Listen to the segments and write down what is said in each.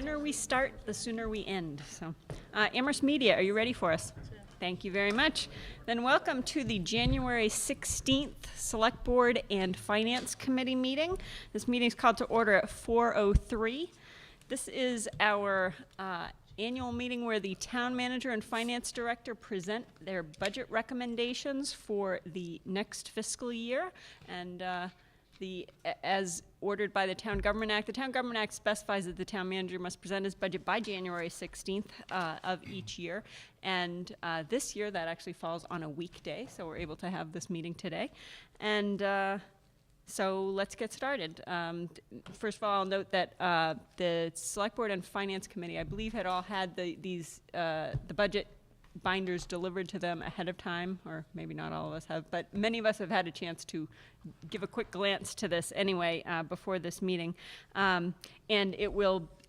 sooner we start, the sooner we end. So, Amherst Media, are you ready for us? Thank you very much. Then welcome to the January 16th Select Board and Finance Committee meeting. This meeting is called to order at 4:03. This is our annual meeting where the town manager and finance director present their budget recommendations for the next fiscal year. And as ordered by the Town Government Act, the Town Government Act specifies that the town manager must present his budget by January 16th of each year. And this year that actually falls on a weekday, so we're able to have this meeting today. And so let's get started. First of all, I'll note that the Select Board and Finance Committee, I believe, had all had the budget binders delivered to them ahead of time, or maybe not all of us have, but many of us have had a chance to give a quick glance to this anyway before this meeting. And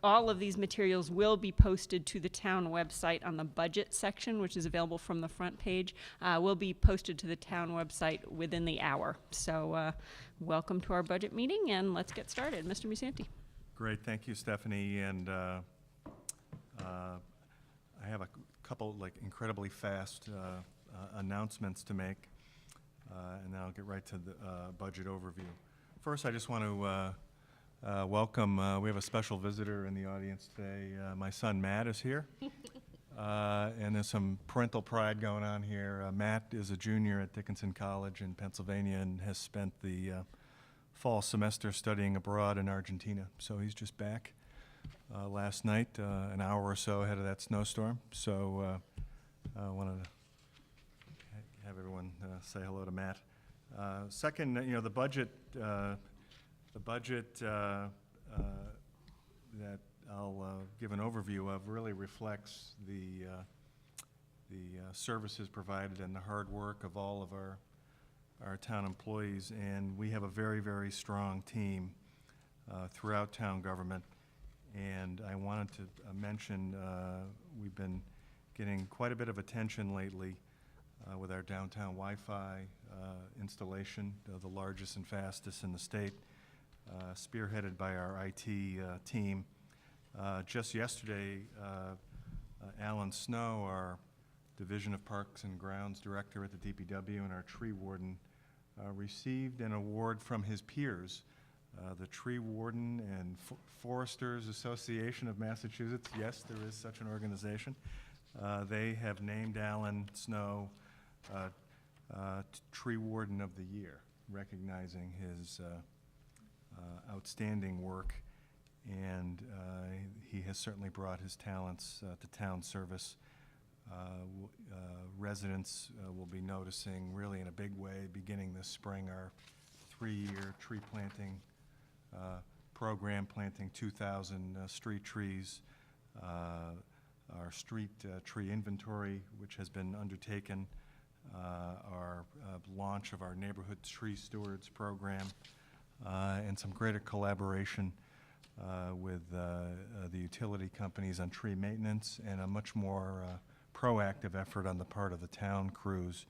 all of these materials will be posted to the town website on the budget section, which is available from the front page. Will be posted to the town website within the hour. So welcome to our budget meeting, and let's get started. Mr. Musanti. Great, thank you, Stephanie. And I have a couple incredibly fast announcements to make, and then I'll get right to the budget overview. First, I just want to welcome, we have a special visitor in the audience today. My son Matt is here, and there's some parental pride going on here. Matt is a junior at Dickinson College in Pennsylvania and has spent the fall semester studying abroad in Argentina. So he's just back last night, an hour or so ahead of that snowstorm. So I wanted to have everyone say hello to Matt. Second, the budget that I'll give an overview of really reflects the services provided and the hard work of all of our town employees, and we have a very, very strong team throughout town government. And I wanted to mention we've been getting quite a bit of attention lately with our downtown Wi-Fi installation, the largest and fastest in the state, spearheaded by our IT team. Just yesterday, Alan Snow, our Division of Parks and Grounds Director at the DPW and our tree warden, received an award from his peers. The Tree Warden and Foresters Association of Massachusetts, yes, there is such an organization. They have named Alan Snow Tree Warden of the Year, recognizing his outstanding work, and he has certainly brought his talents to town service. Residents will be noticing really in a big way beginning this spring our 3-year tree planting program, planting 2,000 street trees, our street tree inventory, which has been undertaken, our launch of our neighborhood tree stewards program, and some greater collaboration with the utility companies on tree maintenance, and a much more proactive effort on the part of the town crews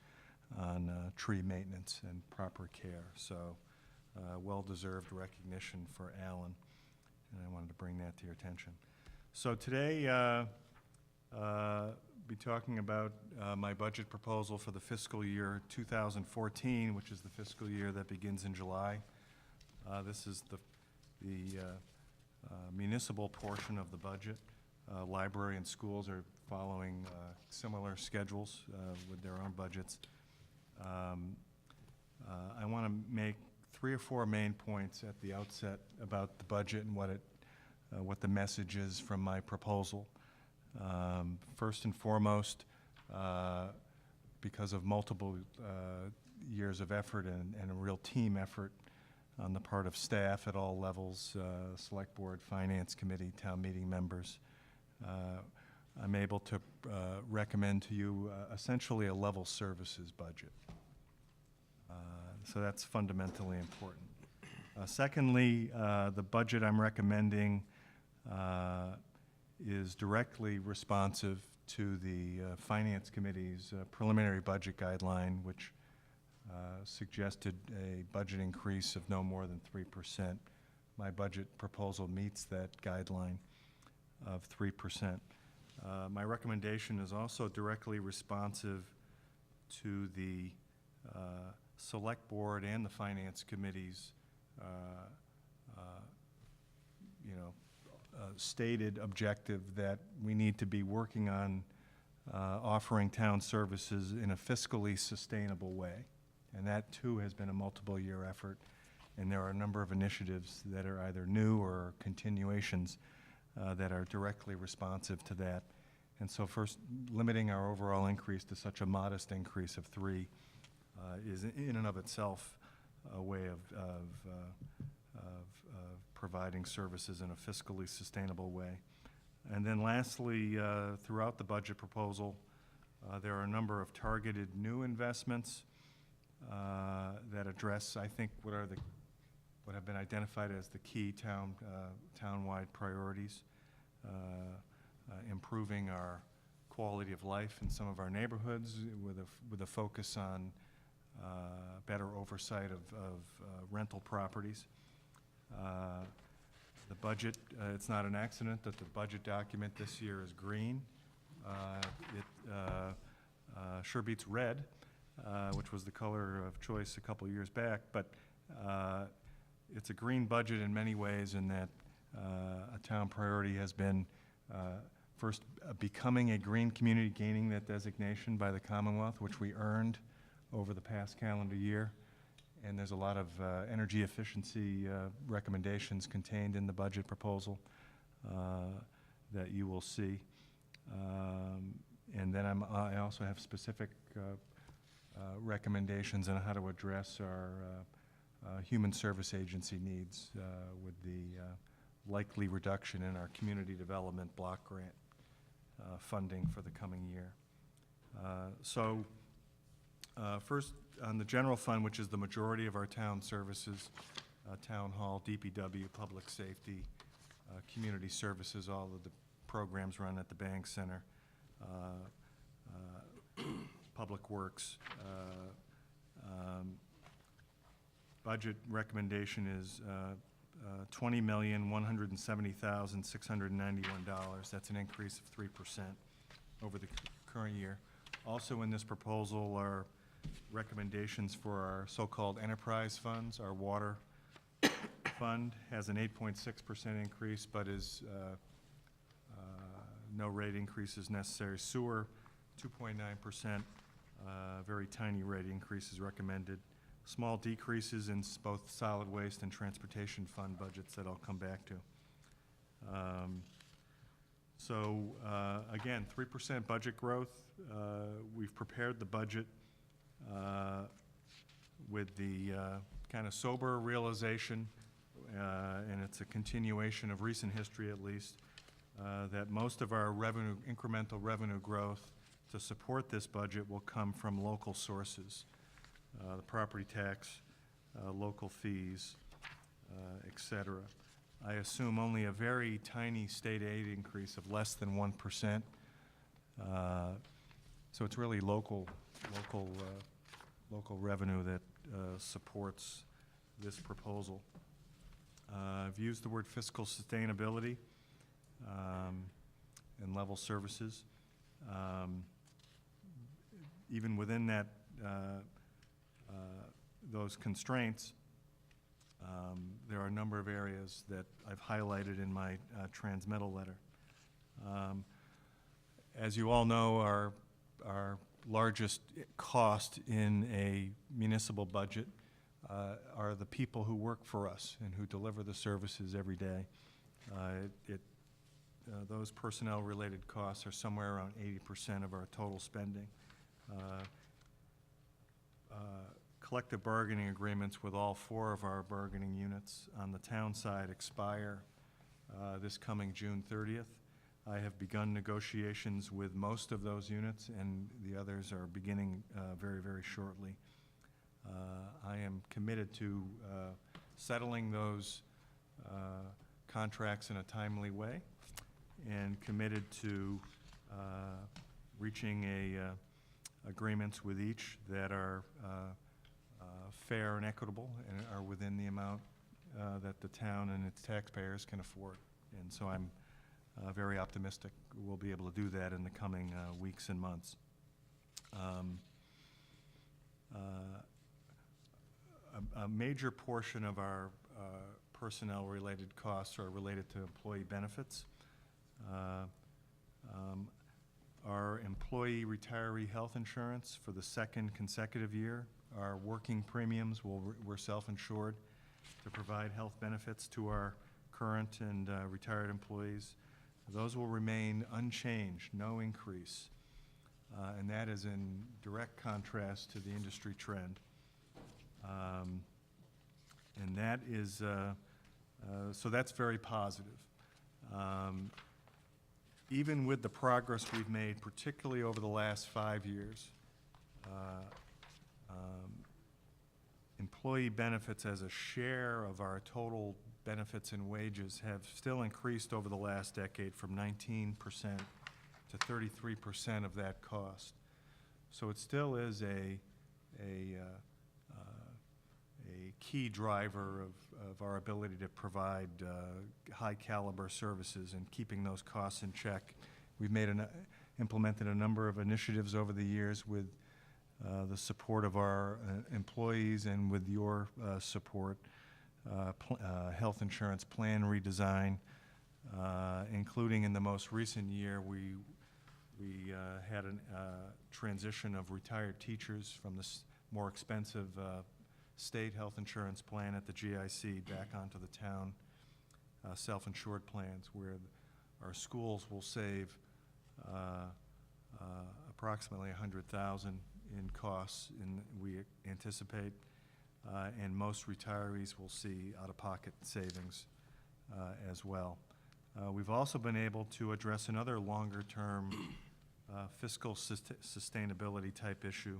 on tree maintenance and proper care. So well-deserved recognition for Alan, and I wanted to bring that to your attention. So today, be talking about my budget proposal for the fiscal year 2014, which is the fiscal year that begins in July. This is the municipal portion of the budget. Library and schools are following similar schedules with their own budgets. I want to make 3 or 4 main points at the outset about the budget and what the message is from my proposal. First and foremost, because of multiple years of effort and a real team effort on the part of staff at all levels, Select Board, Finance Committee, town meeting members, I'm able to recommend to you essentially a level services budget. So that's fundamentally important. Secondly, the budget I'm recommending is directly responsive to the Finance Committee's preliminary budget guideline, which suggested a budget increase of no more than 3%. My budget proposal meets that guideline. of 3%. My recommendation is also directly responsive to the Select Board and the Finance Committee's stated objective that we need to be working on offering town services in a fiscally sustainable way. And that, too, has been a multiple-year effort. And there are a number of initiatives that are either new or continuations that are directly responsive to that. And so first, limiting our overall increase to such a modest increase of 3 is in and of itself a way of providing services in a fiscally sustainable way. And then lastly, throughout the budget proposal, there are a number of targeted new investments that address, I think, what have been identified as the key town-wide priorities, improving our quality of life in some of our neighborhoods with a focus on better oversight of rental properties. The budget, it's not an accident that the budget document this year is green. It sure beats red, which was the color of choice a couple years back, but it's a green budget in many ways in that a town priority has been first becoming a green community, gaining that designation by the Commonwealth, which we earned over the past calendar year. And there's a lot of energy efficiency recommendations contained in the budget proposal that you will see. And then I also have specific recommendations on how to address our human service agency needs with the likely reduction in our community development block grant funding for the coming year. First, on the general fund, which is the majority of our town services, town hall, DPW, public safety, community services, all of the programs run at the Bank Center, public works. Budget recommendation is $20,170,691. That's an increase of 3% over the current year. Also in this proposal are recommendations for our so-called enterprise funds. Our water fund has an 8.6% increase, but is no rate increase is necessary. Sewer, 2.9%, very tiny rate increase is recommended. Small decreases in both solid waste and transportation fund budgets that I'll come back to. Again, 3% budget growth. We've prepared the budget with the kind of sober realization, and it's a continuation of recent history at least, that most of our incremental revenue growth to support this budget will come from local sources. The property tax, local fees, et cetera. I assume only a very tiny state aid increase of less than 1%. So it's really local revenue that supports this proposal. I've used the word fiscal sustainability and level services. Even within that, those constraints, there are a number of areas that I've highlighted in my transmittal letter. As you all know, our largest cost in a municipal budget are the people who work for us and who deliver the services every day. Those personnel-related costs are somewhere around 80% of our total spending. Collective bargaining agreements with all 4 of our bargaining units on the town side expire this coming June 30th. I have begun negotiations with most of those units, and the others are beginning very, very shortly. I am committed to settling those contracts in a timely way, and committed to reaching agreements with each that are fair and equitable and are within the amount that the town and its taxpayers can afford. And so I'm very optimistic we'll be able to do that in the coming weeks and months. A major portion of our personnel-related costs are related to employee benefits. Our employee retiree health insurance for the second consecutive year, our working premiums, we're self-insured to provide health benefits to our current and retired employees. Those will remain unchanged, no increase. And that is in direct contrast to the industry trend. And that is, so that's very positive. Even with the progress we've made, particularly over the last 5 years, employee benefits as a share of our total benefits and wages have still increased over the last decade from 19% to 33% of that cost. So it still is a key driver of our ability to provide high caliber services and keeping those costs in check. We've implemented a number of initiatives over the years with the support of our employees and with your support, health insurance plan redesign, including in the most recent year, we had a transition of retired teachers from the more expensive state health insurance plan at the GIC back onto the town self-insured plans, where our schools will save approximately $100,000 in costs, we anticipate, and most retirees will see out-of-pocket savings as well. We've also been able to address another longer-term fiscal sustainability type issue.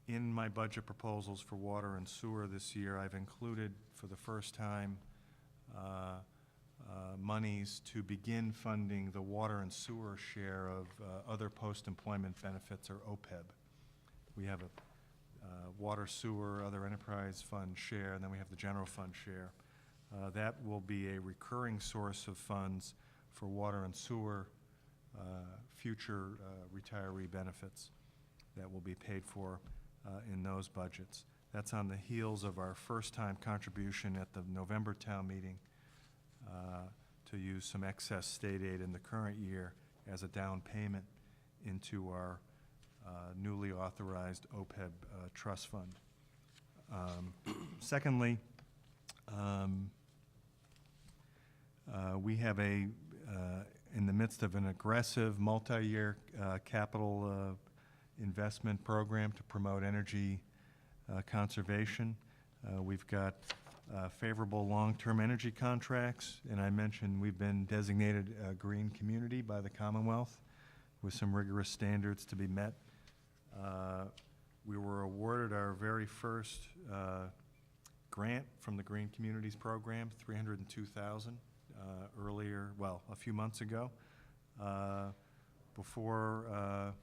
In my budget proposals for water and sewer this year, I've included for the first time monies to begin funding the water and sewer share of other post-employment benefits, or OPEB. We have a water, sewer, other enterprise fund share, and then we have the general fund share. That will be a recurring source of funds for water and sewer future retiree benefits that will be paid for in those budgets. That's on the heels of our first-time contribution at the November town meeting to use some excess state aid in the current year as a down payment into our newly authorized OPEB trust fund. Secondly, we have in the midst of an aggressive multi-year capital investment program to promote energy conservation. We've got favorable long-term energy contracts, and I mentioned we've been designated a green community by the Commonwealth with some rigorous standards to be met. We were awarded our very first grant from the Green Communities Program, $302,000 earlier, well, a few months ago. Before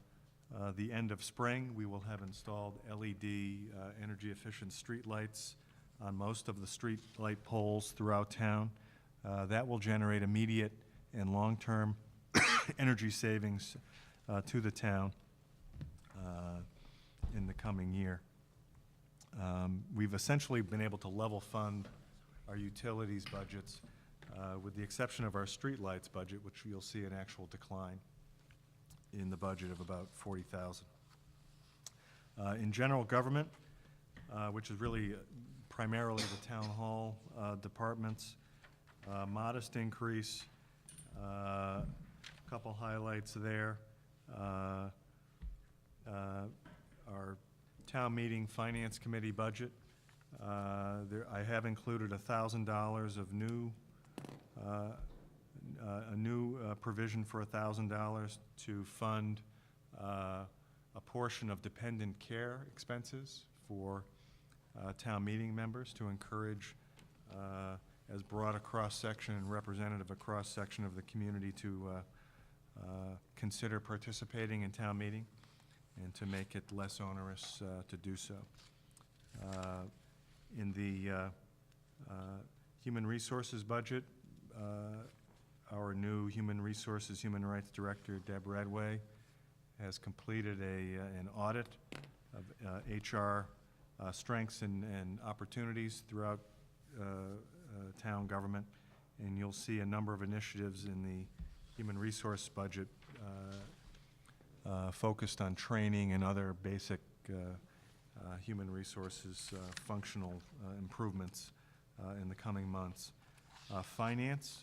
the end of spring, we will have installed LED energy-efficient street lights on most of the street light poles throughout town. That will generate immediate and long-term energy savings to the town in the coming year. We've essentially been able to level fund our utilities budgets with the exception of our street lights budget, which you'll see an actual decline in the budget of about $40,000. In general government, which is really primarily the town hall departments, modest increase, couple highlights there. Our town meeting finance committee budget, I have included $1,000 of a new provision for $1,000 to fund a portion of dependent care expenses for town meeting members to encourage as broad a cross-section and representative a cross-section of the community to consider participating in town meeting and to make it less onerous to do so. In the human resources budget, Our new Human Resources, Human Rights Director, Deb Redway, has completed an audit of HR strengths and opportunities throughout town government, and you'll see a number of initiatives in the human resource budget focused on training and other basic human resources functional improvements in the coming months. Finance,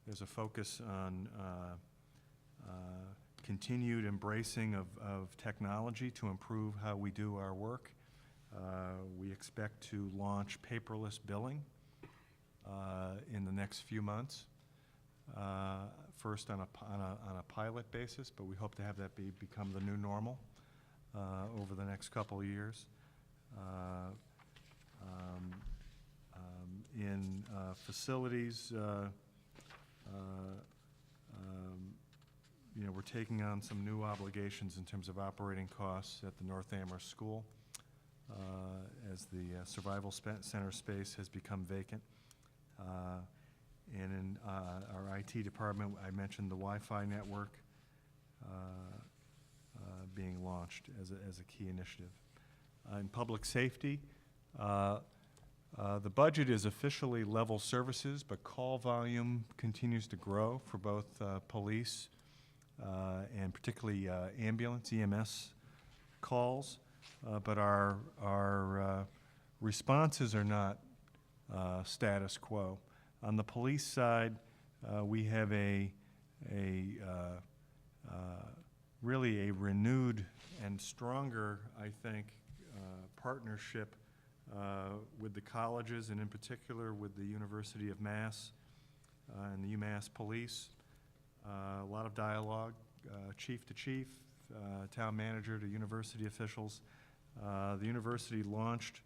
there's a focus on continued embracing of technology to improve how we do our work. We expect to launch paperless billing in the next few months. First on a pilot basis, but we hope to have that become the new normal over the next couple of years. In facilities, you know, we're taking on some new obligations in terms of operating costs at the North Amherst School as the survival center space has become vacant. And in our IT department, I mentioned the Wi-Fi network being launched as a key initiative. In public safety, the budget is officially level services, but call volume continues to grow for both police and particularly ambulance, EMS calls. But our responses are not status quo. On the police side, we have really a renewed and stronger, I think, partnership with the colleges, and in particular with the University of Mass and the UMass Police. A lot of dialogue, chief to chief, town manager to university officials. The university launched,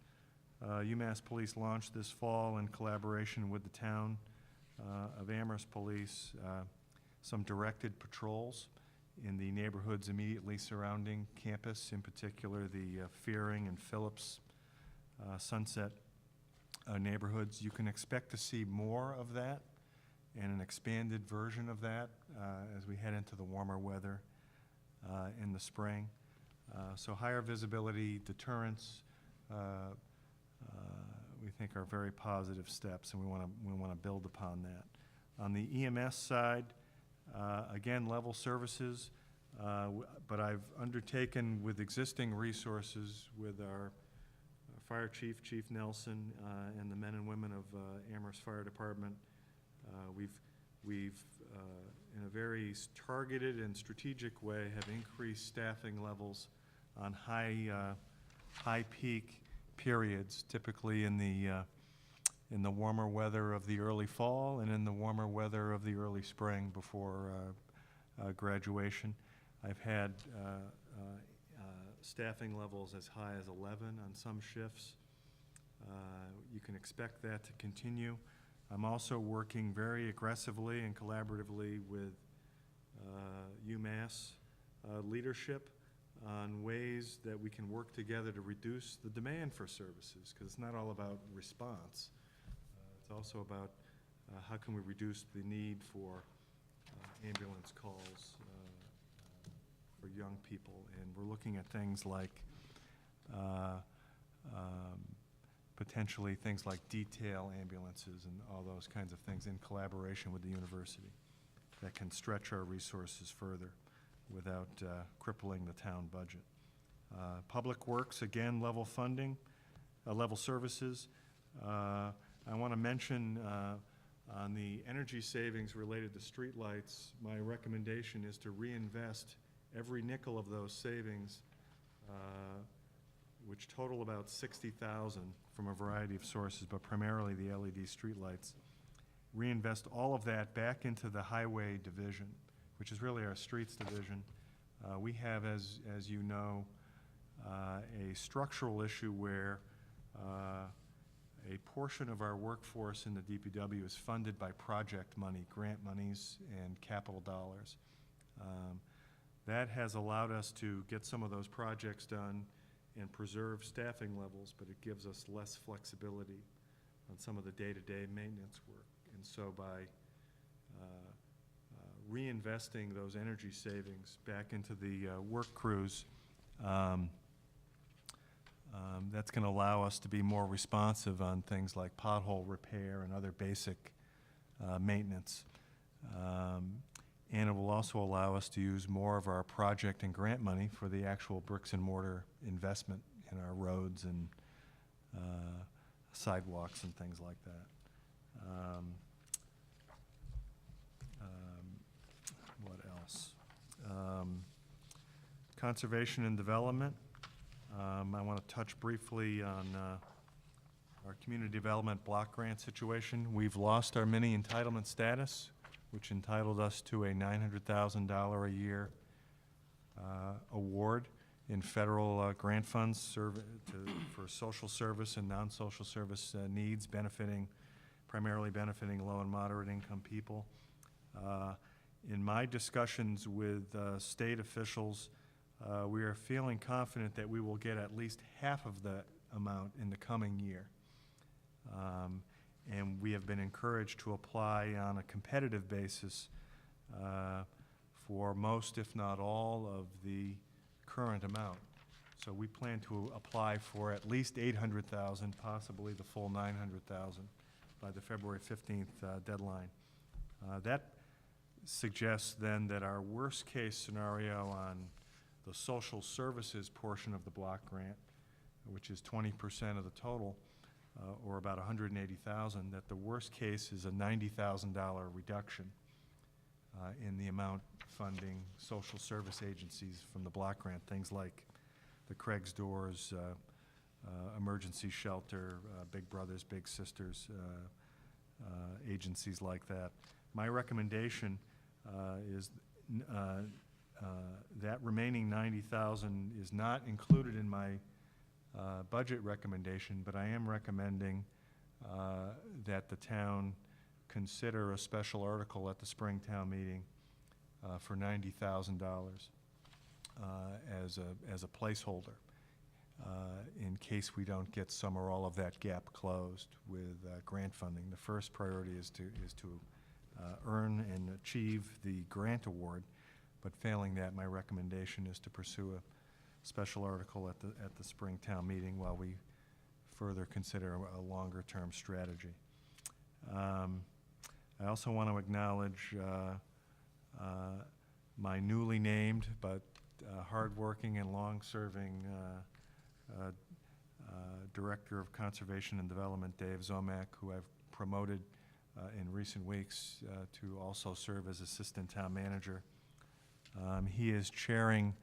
UMass Police launched this fall in collaboration with the town of Amherst Police, some directed patrols in the neighborhoods immediately surrounding campus, in particular the Fearing and Phillips Sunset neighborhoods. You can expect to see more of that and an expanded version of that as we head into the warmer weather in the spring. So higher visibility, deterrence, we think are very positive steps, and we want to build upon that. On the EMS side, again, level services, but I've undertaken with existing resources with our Fire Chief, Chief Nelson, and the men and women of Amherst Fire Department. We've in a very targeted and strategic way, have increased staffing levels on high peak periods, typically in the warmer weather of the early fall and in the warmer weather of the early spring before graduation. I've had staffing levels as high as 11 on some shifts. You can expect that to continue. I'm also working very aggressively and collaboratively with UMass leadership on ways that we can work together to reduce the demand for services, because it's not all about response. It's also about how can we reduce the need for ambulance calls for young people. And we're looking at things like potentially things like detail ambulances and all those kinds of things in collaboration with the university that can stretch our resources further without crippling the town budget. Public Works, again, level funding, level services. I want to mention on the energy savings related to streetlights, my recommendation is to reinvest every nickel of those savings, which total about $60,000 from a variety of sources, but primarily the LED streetlights. Reinvest all of that back into the highway division, which is really our streets division. We have, as you know, a structural issue where a portion of our workforce in the DPW is funded by project money, grant monies, and capital dollars. That has allowed us to get some of those projects done and preserve staffing levels, but it gives us less flexibility on some of the day-to-day maintenance work. And so by reinvesting those energy savings back into the work crews, that's going to allow us to be more responsive on things like pothole repair and other basic maintenance. And it will also allow us to use more of our project and grant money for the actual bricks and mortar investment in our roads and sidewalks and things like that. What else? Conservation and development. I want to touch briefly on our community development block grant situation. We've lost our mini entitlement status, which entitled us to a $900,000 a year award in federal grant funds for social service and non-social service needs, primarily benefiting low and moderate income people. In my discussions with state officials, we are feeling confident that we will get at least half of the amount in the coming year. And we have been encouraged to apply on a competitive basis for most, if not all, of the current amount. So we plan to apply for at least $800,000, possibly the full $900,000 by the February 15th deadline. That suggests then that our worst case scenario on the social services portion of the block grant, which is 20% of the total, or about $180,000, that the worst case is a $90,000 reduction in the amount funding social service agencies from the block grant, things like the Craig's Doors, emergency shelter, Big Brothers, Big Sisters, agencies like that. My recommendation is that remaining $90,000 is not included in my budget recommendation, but I am recommending that the town consider a special article at the spring town meeting for $90,000 as a placeholder in case we don't get some or all of that gap closed with grant funding. The first priority is to earn and achieve the grant award, but failing that, my recommendation is to pursue a special article at the spring town meeting while we further consider a longer-term strategy. I also want to acknowledge my newly named but hardworking and long-serving Director of Conservation and Development, Dave Zomack, who I've promoted in recent weeks to also serve as Assistant Town Manager. He is chairing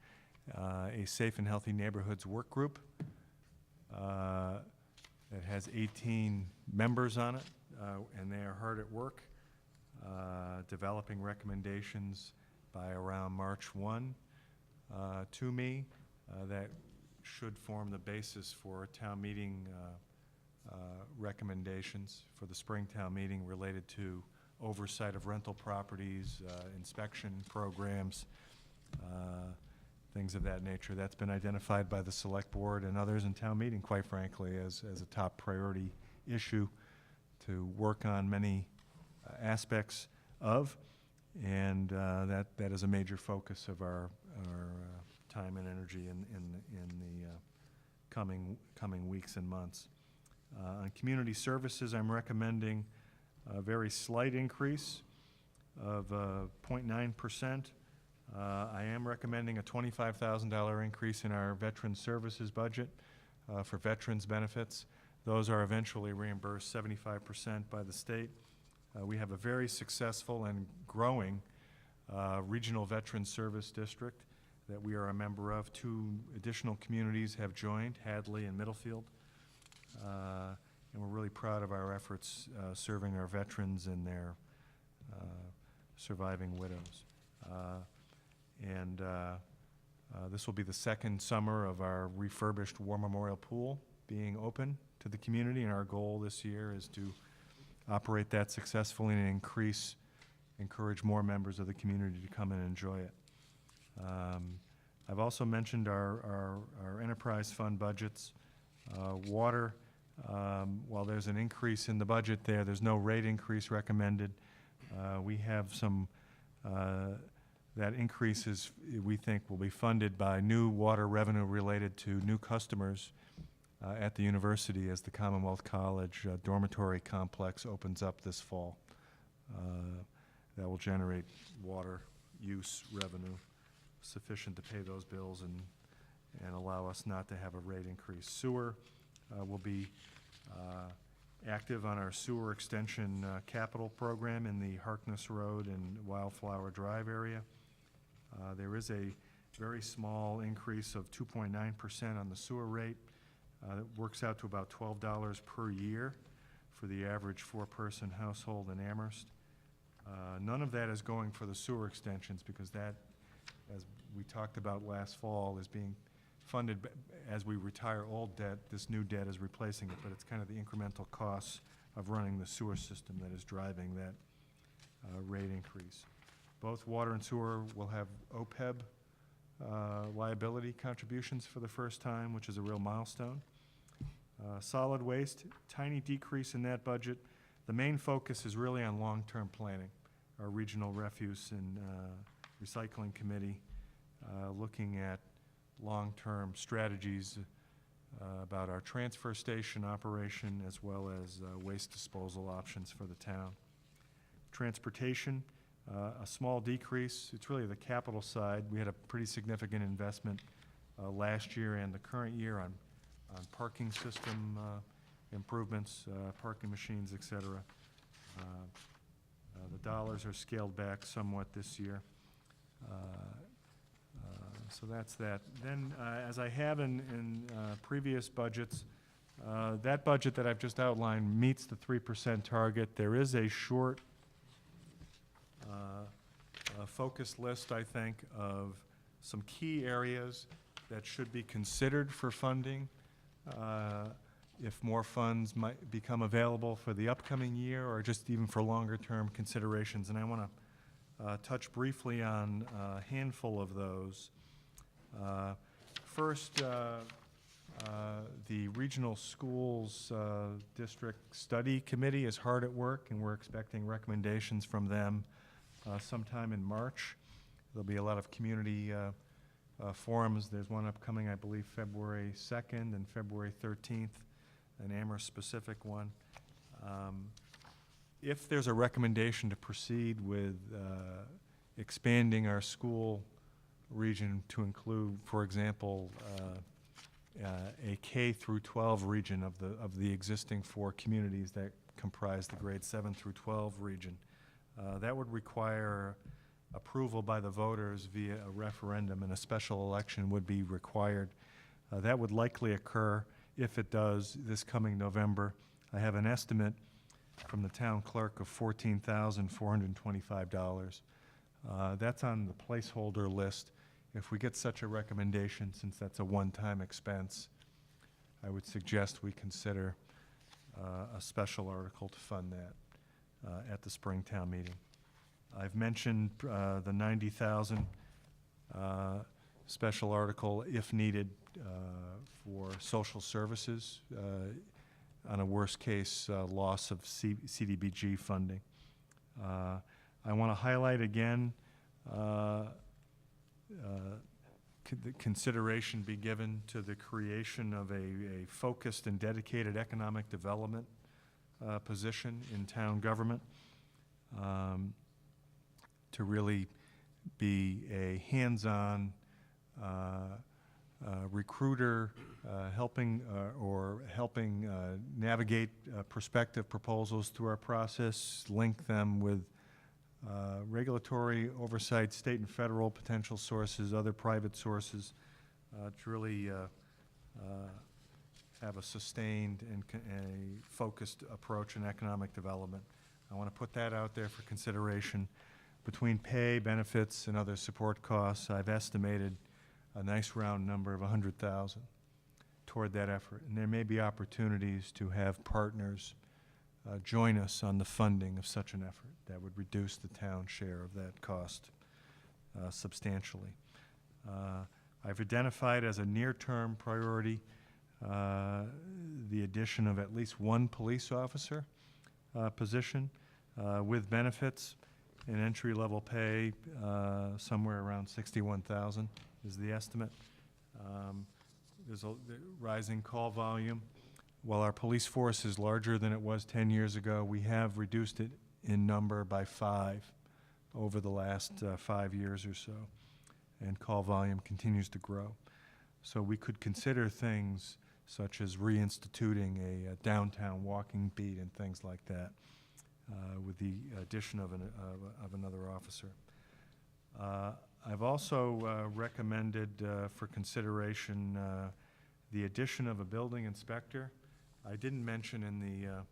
a Safe and Healthy Neighborhoods Work Group that has 18 members on it, and they are hard at work developing recommendations by around March 1 to me that should form the basis for town meeting recommendations for the spring town meeting related to oversight of rental properties, inspection programs, things of that nature. That's been identified by the select board and others in town meeting, quite frankly, as a top priority issue to work on many aspects of, and that is a major focus of our time and energy in the coming weeks and months. On community services, I'm recommending a very slight increase of 0.9%. I am recommending a $25,000 increase in our veteran services budget for veterans benefits. Those are eventually reimbursed 75% by the state. We have a very successful and growing regional veteran service district that we are a member of. 2 additional communities have joined, Hadley and Middlefield. And we're really proud of our efforts serving our veterans and their surviving widows. This will be the second summer of our refurbished War Memorial Pool being open to the community, and our goal this year is to operate that successfully and encourage more members of the community to come and enjoy it. I've also mentioned our enterprise fund budgets. Water While there's an increase in the budget there, there's no rate increase recommended. We have some, that increase is, we think, will be funded by new water revenue related to new customers at the university as the Commonwealth College dormitory complex opens up this fall. That will generate water use revenue sufficient to pay those bills and allow us not to have a rate increase. Sewer will be active on our sewer extension capital program in the Harkness Road and Wildflower Drive area. There is a very small increase of 2.9% on the sewer rate. That works out to about $12 per year for the average four-person household in Amherst. None of that is going for the sewer extensions because that, as we talked about last fall, is being funded as we retire old debt. This new debt is replacing it, but it's kind of the incremental costs of running the sewer system that is driving that rate increase. Both water and sewer will have OPEB liability contributions for the first time, which is a real milestone. Solid waste, tiny decrease in that budget. The main focus is really on long-term planning. Our regional refuse and recycling committee looking at long-term strategies about our transfer station operation as well as waste disposal options for the town. Transportation, a small decrease. It's really the capital side. We had a pretty significant investment last year and the current year on parking system improvements, parking machines, et cetera. The dollars are scaled back somewhat this year. So that's that. Then, as I have in previous budgets, that budget that I've just outlined meets the 3% target. There is a short focus list, I think, of some key areas that should be considered for funding if more funds might become available for the upcoming year or just even for longer-term considerations. And I want to touch briefly on a handful of those. First, the Regional Schools District Study Committee is hard at work, and we're expecting recommendations from them sometime in March. There'll be a lot of community forums. There's one upcoming, I believe, February 2nd and February 13th, an Amherst-specific one. If there's a recommendation to proceed with expanding our school region to include, for example, a K through 12 region of the existing 4 communities that comprise the grade 7 through 12 region, that would require approval by the voters via a referendum, and a special election would be required. That would likely occur, if it does, this coming November. I have an estimate from the town clerk of $14,425. That's on the placeholder list. If we get such a recommendation, since that's a one-time expense, I would suggest we consider a special article to fund that at the spring town meeting. I've mentioned the $90,000 special article, if needed, for social services on a worst-case loss of CDBG funding. I want to highlight again the consideration be given to the creation of a focused and dedicated economic development position in town government, to really be a hands-on recruiter, helping navigate prospective proposals through our process, link them with regulatory oversight, state and federal potential sources, other private sources, to really have a sustained and a focused approach in economic development. I want to put that out there for consideration. Between pay, benefits, and other support costs, I've estimated a nice round number of $100,000 toward that effort. And there may be opportunities to have partners join us on the funding of such an effort that would reduce the town share of that cost substantially. I've identified as a near-term priority the addition of at least one police officer position with benefits and entry-level pay somewhere around $61,000 is the estimate. There's a rising call volume. While our police force is larger than it was 10 years ago, we have reduced it in number by 5 over the last 5 years or so, and call volume continues to grow. So we could consider things such as reinstituting a downtown walking beat and things like that with the addition of another officer. I've also recommended for consideration the addition of a building inspector. I didn't mention in the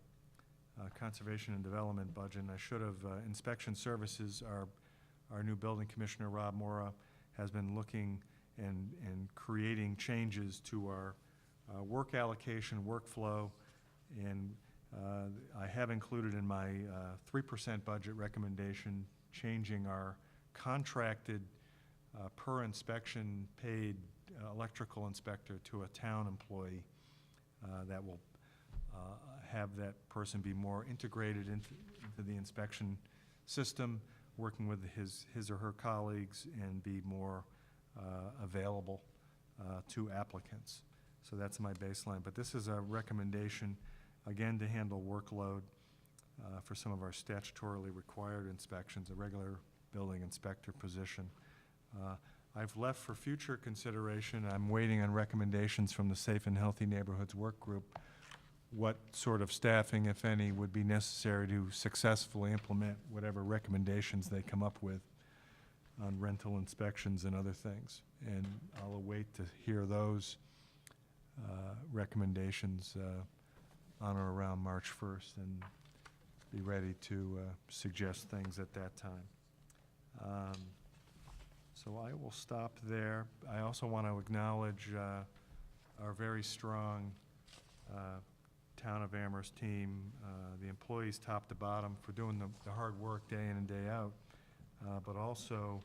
Conservation and Development budget, and I should have. Inspection Services, our new building commissioner, Rob Mora, has been looking and creating changes to our work allocation, workflow, and I have included in my 3% budget recommendation changing our contracted per inspection paid electrical inspector to a town employee that will have that person be more integrated into the inspection system, working with his or her colleagues, and be more available to applicants. So that's my baseline. But this is a recommendation, again, to handle workload for some of our statutorily required inspections, a regular building inspector position. I've left for future consideration. I'm waiting on recommendations from the Safe and Healthy Neighborhoods Work Group, what sort of staffing, if any, would be necessary to successfully implement whatever recommendations they come up with on rental inspections and other things. And I'll await to hear those recommendations on or around March 1st and be ready to suggest things at that time. So I will stop there. I also want to acknowledge our very strong Town of Amherst team, the employees top to bottom, for doing the hard work day in and day out, but also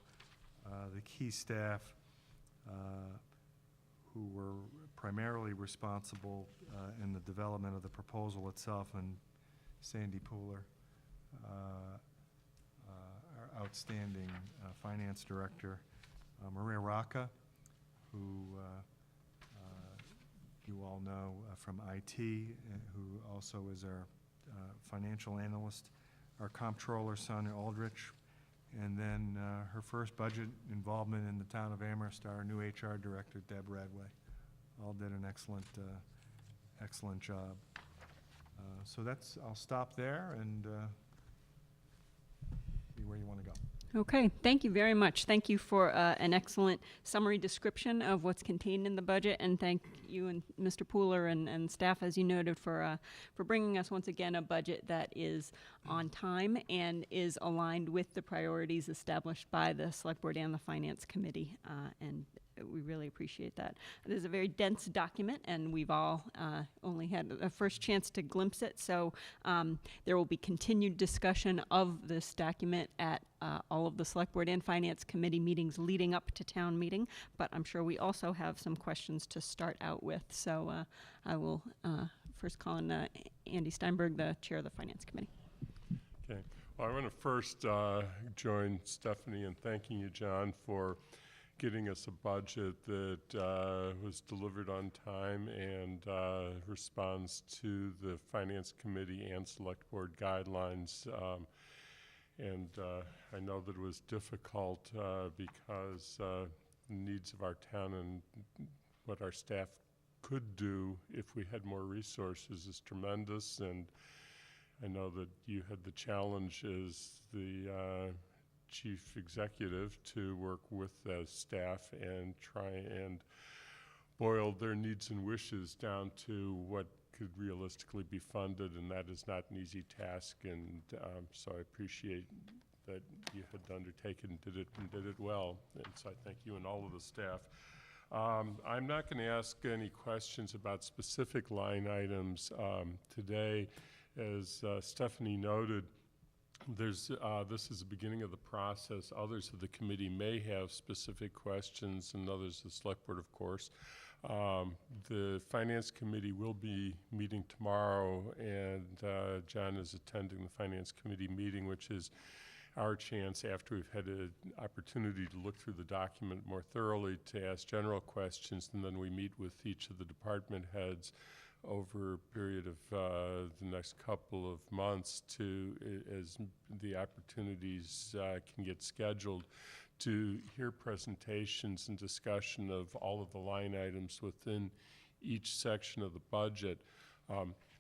the key staff who were primarily responsible in the development of the proposal itself, and Sandy Pooler, our outstanding finance director, Maria Rocca, who you all know from IT, who also is our financial analyst, our comptroller, Sonia Aldrich, and then her first budget involvement in the town of Amherst, our new HR director, Deb Radway. All did an excellent job. So I'll stop there and see where you want to go. Okay, thank you very much. Thank you for an excellent summary description of what's contained in the budget, and thank you and Mr. Pooler and staff, as you noted, for bringing us once again a budget that is on time and is aligned with the priorities established by the Select Board and the Finance Committee, and we really appreciate that. It is a very dense document, and we've all only had a first chance to glimpse it, so there will be continued discussion of this document at all of the Select Board and Finance Committee meetings leading up to town meeting, but I'm sure we also have some questions to start out with, so I will first call on Andy Steinberg, the Chair of the Finance Committee. Okay. Well, I want to first join Stephanie in thanking you, John, for getting us a budget that was delivered on time and responds to the Finance Committee and Select Board guidelines. And I know that it was difficult because the needs of our town and what our staff could do if we had more resources is tremendous. And I know that you had the challenge as the chief executive to work with the staff and try and boil their needs and wishes down to what could realistically be funded, and that is not an easy task, and so I appreciate that you had undertaken and did it well, and so I thank you and all of the staff. I'm not going to ask any questions about specific line items today. As Stephanie noted, this is the beginning of the process. Others of the committee may have specific questions, and others, the Select Board, of course. The Finance Committee will be meeting tomorrow, and John is attending the Finance Committee meeting, which is our chance, after we've had an opportunity to look through the document more thoroughly, to ask general questions, and then we meet with each of the department heads over a period of the next couple of months to, as the opportunities can get scheduled, to hear presentations and discussion of all of the line items within each section of the budget.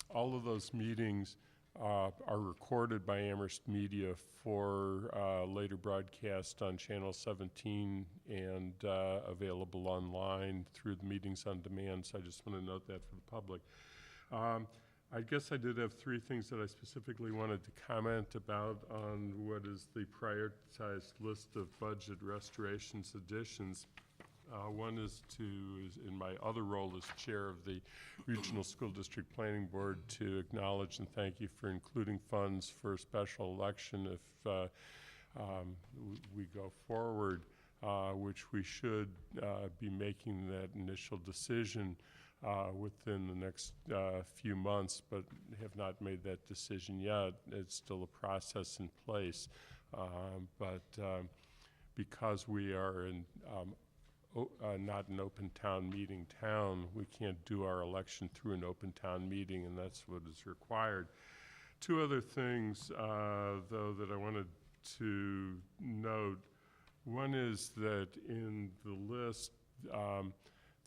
All of those meetings are recorded by Amherst Media for later broadcast on Channel 17 and available online through the Meetings on Demand, so I just want to note that for the public. I guess I did have three things that I specifically wanted to comment about on what is the prioritized list of budget restorations additions. One is in my other role as chair of the Regional School District Planning Board, to acknowledge and thank you for including funds for a special election if we go forward, which we should be making that initial decision within the next few months, but have not made that decision yet. It's still a process in place, but because we are in not an open town meeting town, we can't do our election through an open town meeting, and that's what is required. Two other things, though, that I wanted to note. One is that in the list,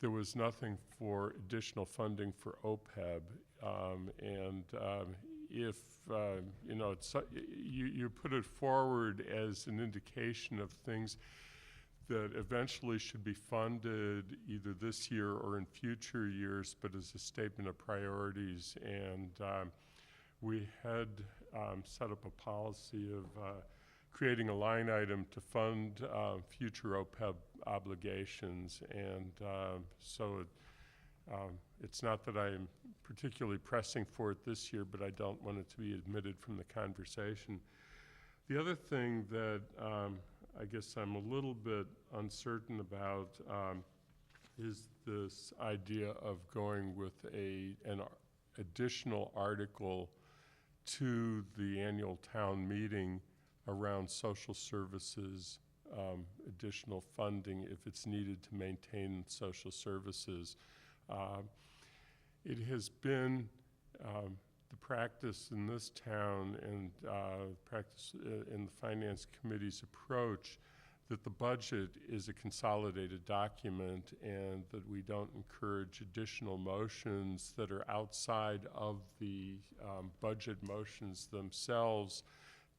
there was nothing for additional funding for OPEB, and if you know, you put it forward as an indication of things that eventually should be funded either this year or in future years, but as a statement of priorities. And we had set up a policy of creating a line item to fund future OPEB obligations, and so it's not that I'm particularly pressing for it this year, but I don't want it to be omitted from the conversation. The other thing that I guess I'm a little bit uncertain about is this idea of going with an additional article to the annual town meeting around social services, additional funding if it's needed to maintain social services. It has been the practice in this town and practice in the Finance Committee's approach that the budget is a consolidated document and that we don't encourage additional motions that are outside of the budget motions themselves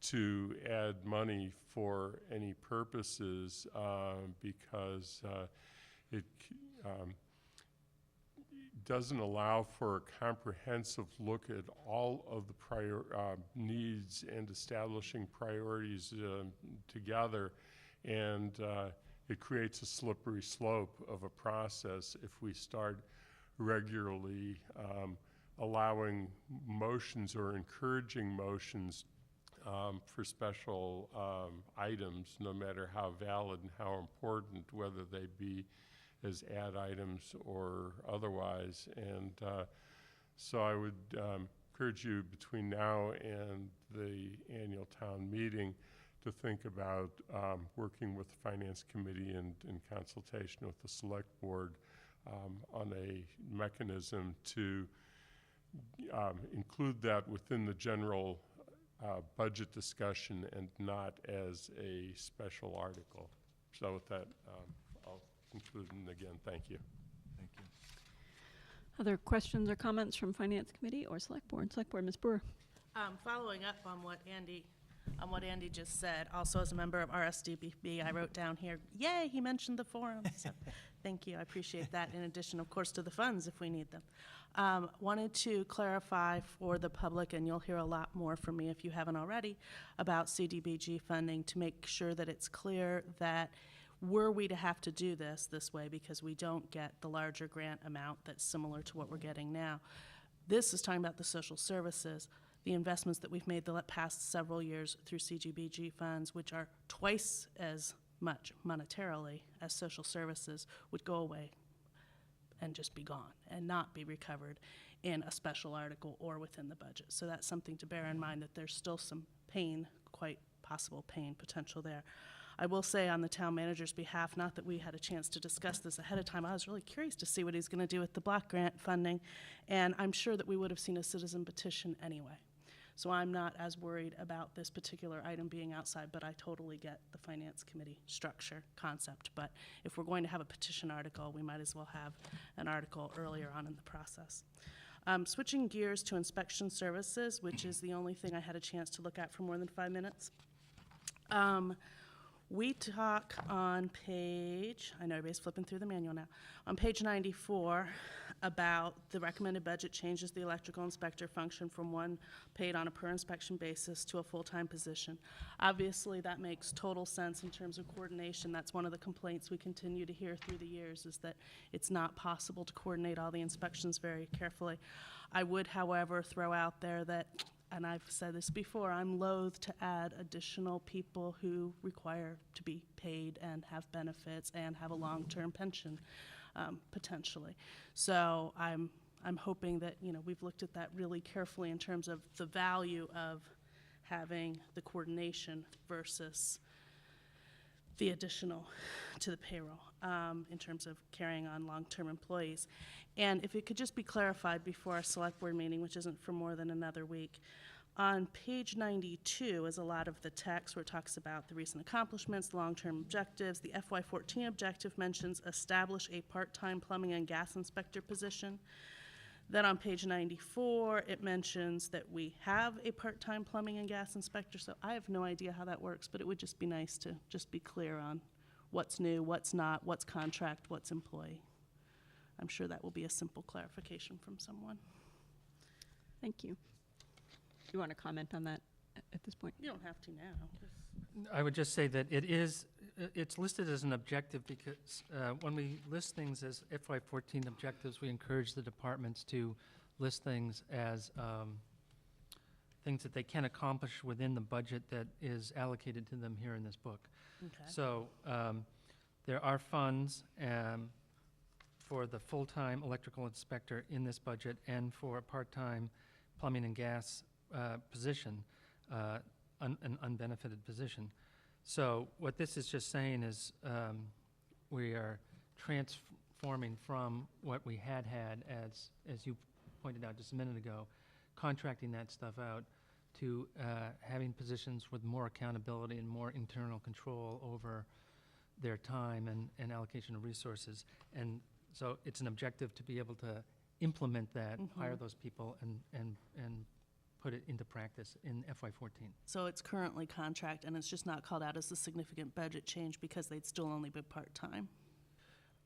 to add money for any purposes because it doesn't allow for a comprehensive look at all of the prior needs and establishing priorities together, and it creates a slippery slope of a process if we start regularly allowing motions or encouraging motions for special items, no matter how valid and how important, whether they be as add items or otherwise. And so I would encourage you between now and the annual town meeting to think about working with the Finance Committee and in consultation with the Select Board on a mechanism to include that within the general budget discussion and not as a special article. So with that, I'll conclude, and again, thank you. Thank you. Other questions or comments from Finance Committee or Select Board? Select Board, Ms. Brewer. Following up on what Andy just said, also as a member of RSDBB, I wrote down here, yay, he mentioned the forum. So thank you, I appreciate that, in addition, of course, to the funds if we need them. Wanted to clarify for the public, and you'll hear a lot more from me if you haven't already, about CDBG funding, to make sure that it's clear that were we to have to do this way because we don't get the larger grant amount that's similar to what we're getting now. This is talking about the social services, the investments that we've made the past several years through CDBG funds, which are twice as much monetarily as social services, would go away. and just be gone and not be recovered in a special article or within the budget. So that's something to bear in mind, that there's still some pain, quite possible pain potential there. I will say on the town manager's behalf, not that we had a chance to discuss this ahead of time, I was really curious to see what he's going to do with the block grant funding, and I'm sure that we would have seen a citizen petition anyway. So I'm not as worried about this particular item being outside, but I totally get the finance committee structure concept. But if we're going to have a petition article, we might as well have an article earlier on in the process. Switching gears to inspection services, which is the only thing I had a chance to look at for more than 5 minutes. We talk on page, I know everybody's flipping through the manual now, on page 94 about the recommended budget changes the electrical inspector function from one paid on a per inspection basis to a full-time position. Obviously, that makes total sense in terms of coordination. That's one of the complaints we continue to hear through the years, is that it's not possible to coordinate all the inspections very carefully. I would, however, throw out there that, and I've said this before, I'm loath to add additional people who require to be paid and have benefits and have a long-term pension, potentially. So I'm hoping that, you know, we've looked at that really carefully in terms of the value of having the coordination versus the additional to the payroll, in terms of carrying on long-term employees. And if it could just be clarified before our select board meeting, which isn't for more than another week, on page 92 is a lot of the text where it talks about the recent accomplishments, the long-term objectives. The FY14 objective mentions establish a part-time plumbing and gas inspector position. Then on page 94, it mentions that we have a part-time plumbing and gas inspector, so I have no idea how that works, but it would just be nice to just be clear on what's new, what's not, what's contract, what's employee. I'm sure that will be a simple clarification from someone. Thank you. Do you want to comment on that at this point? You don't have to now. I would just say that it's listed as an objective because when we list things as FY14 objectives, we encourage the departments to list things as things that they can accomplish within the budget that is allocated to them here in this book. Okay. So there are funds for the full-time electrical inspector in this budget and for a part-time plumbing and gas position, an unbenefited position. So what this is just saying is we are transforming from what we had as you pointed out just a minute ago, contracting that stuff out to having positions with more accountability and more internal control over their time and allocation of resources. And so it's an objective to be able to implement that, hire those people, and put it into practice in FY14. So it's currently contract, and it's just not called out as a significant budget change because they'd still only be part-time?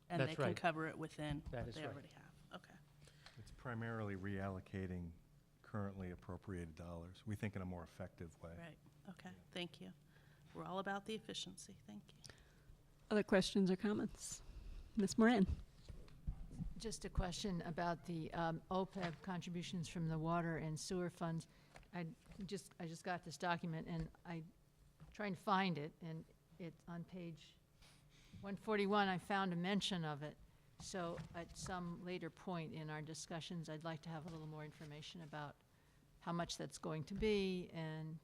And That's they can right. cover it within That what is they right. already have? Okay. It's primarily reallocating currently appropriated dollars. We think in a more effective way. Right, okay, thank you. We're all about the efficiency, thank you. Other questions or comments? Ms. Moran? Just a question about the OPEB contributions from the water and sewer funds. I just got this document, and I'm trying to find it, and it's on page 141. I found a mention of it. So at some later point in our discussions, I'd like to have a little more information about how much that's going to be and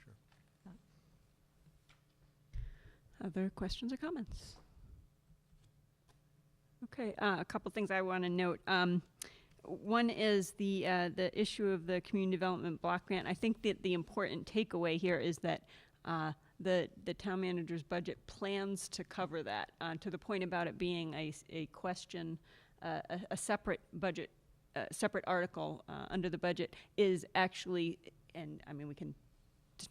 Sure. Other questions or comments? Okay, a couple things I want to note. One is the issue of the community development block grant. I think that the important takeaway here is that the town manager's budget plans to cover that. To the point about it being a question, a separate budget, separate article under the budget is actually, and I mean we can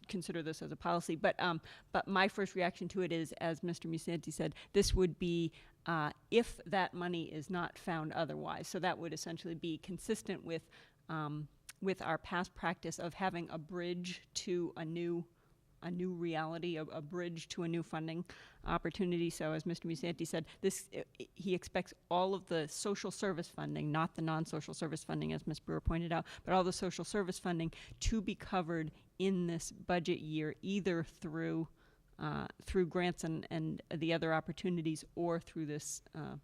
consider this as a policy, but my first reaction to it is, as Mr. Musanti said, this would be if that money is not found otherwise. So that would essentially be consistent with our past practice of having a bridge to a new reality, a bridge to a new funding opportunity. So as Mr. Musanti said, he expects all of the social service funding, not the non-social service funding, as Ms. Brewer pointed out, but all the social service funding to be covered in this budget year, either through through grants and the other opportunities, or through this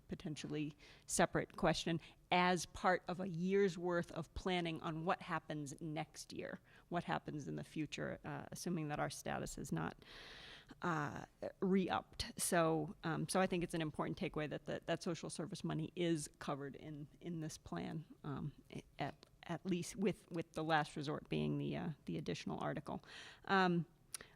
potentially separate question, as part of a year's worth of planning on what happens next year, what happens in the future, assuming that our status is not re-upped. So I think it's an important takeaway that social service money is covered in this plan, at least with the last resort being the additional article.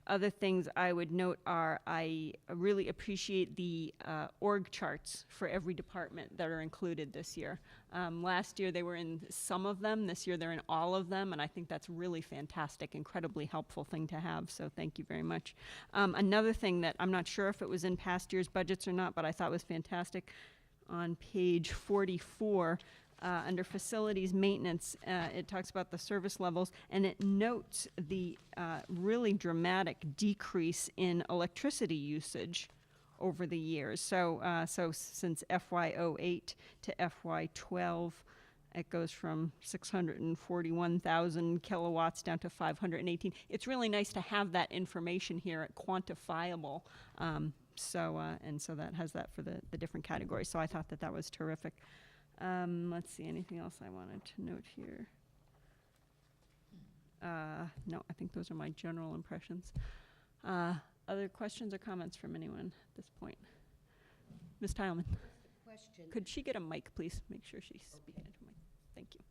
Other things I would note are I really appreciate the org charts for every department that are included this year. Last year they were in some of them. This year they're in all of them, and I think that's really fantastic, incredibly helpful thing to have, so thank you very much. Another thing that I'm not sure if it was in past year's budgets or not, but I thought was fantastic, on page 44, under facilities maintenance, it talks about the service levels, and it notes the really dramatic decrease in electricity usage over the years. So since FY08 to FY12, it goes from 641,000 kilowatts down to 518. It's really nice to have that information here, quantifiable. So that has that for the different categories. So I thought that was terrific. Let's see, anything else I wanted to note here? No, I think those are my general impressions. Other questions or comments from anyone at this point? Ms. Tileman, Question. could she get a mic, please? Make sure she's speaking into the mic. Thank you.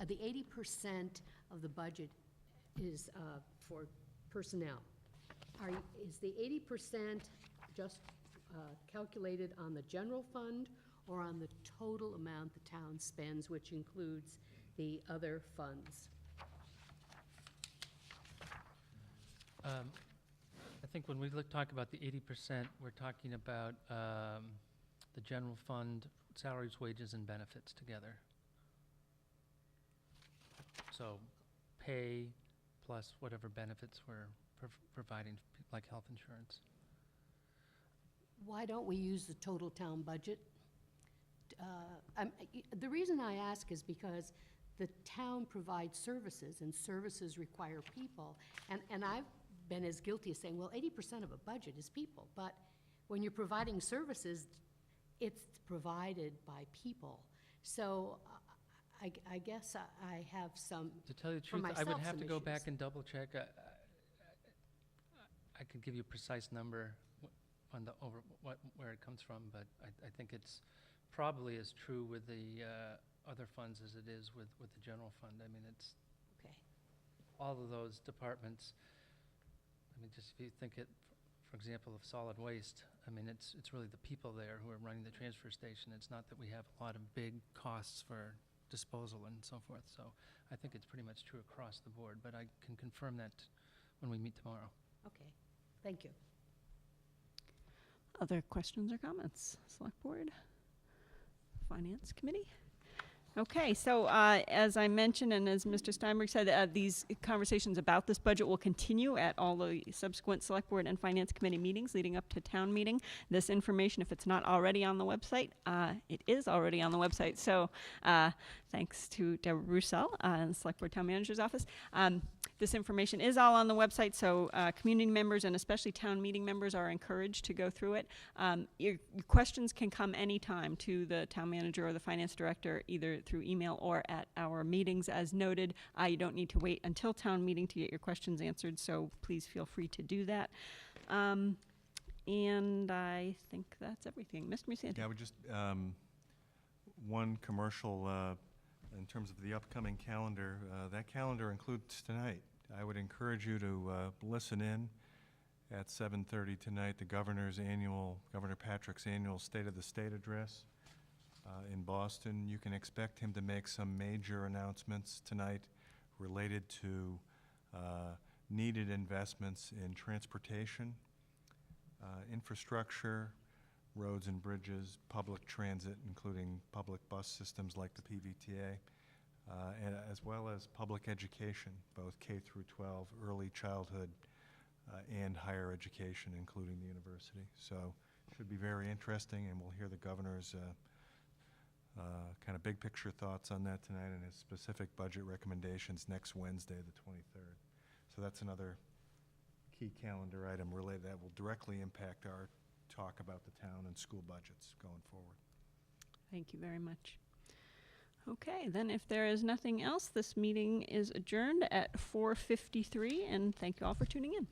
The 80% of the budget is for personnel. Is the 80% just calculated on the general fund or on the total amount the town spends, which includes the other funds? I think when we talk about the 80%, we're talking about the general fund, salaries, wages, and benefits together. So pay plus whatever benefits we're providing, like health insurance. Why don't we use the total town budget? The reason I ask is because the town provides services, and services require people. And I've been as guilty as saying, well, 80% of a budget is people. But when you're providing services, it's provided by people. So I guess I have some, To tell you the for truth, I would myself, have some to go issues. back and double check. I could give you a precise number on where it comes from, but I think it's probably as true with the other funds as it is with the general fund. I mean, it's okay. all of those departments. I mean, just if you think it, for example, of solid waste, I mean, it's really the people there who are running the transfer station. It's not that we have a lot of big costs for disposal and so forth. So I think it's pretty much true across the board, but I can confirm that when we meet tomorrow. Okay, thank you. Other questions or comments? Select Board? Finance Committee? Okay, so as I mentioned, and as Mr. Steinberg said, these conversations about this budget will continue at all the subsequent Select Board and Finance Committee meetings leading up to town meeting. This information, if it's not already on the website, it is already on the website. So thanks to Deborah Roussel in the Select Board Town Manager's Office. This information is all on the website, so community members and especially town meeting members are encouraged to go through it. Your questions can come anytime to the town manager or the finance director, either through email or at our meetings as noted. You don't need to wait until town meeting to get your questions answered, so please feel free to do that. And I think that's everything. Mr. Musanti. Yeah, I would just, one commercial in terms of the upcoming calendar. That calendar includes tonight. I would encourage you to listen in at 7:30 tonight, the Governor Patrick's annual State of the State address in Boston. You can expect him to make some major announcements tonight related to needed investments in transportation, infrastructure, roads and bridges, public transit, including public bus systems like the PVTA, and as well as public education, both K through 12, early childhood, and higher education, including the university. So it should be very interesting, and we'll hear the governor's kind of big picture thoughts on that tonight and his specific budget recommendations next Wednesday, the 23rd. So that's another key calendar item related that will directly impact our talk about the town and school budgets going forward. Thank you very much. Okay, then if there is nothing else, this meeting is adjourned at 4:53, and thank you all for tuning in.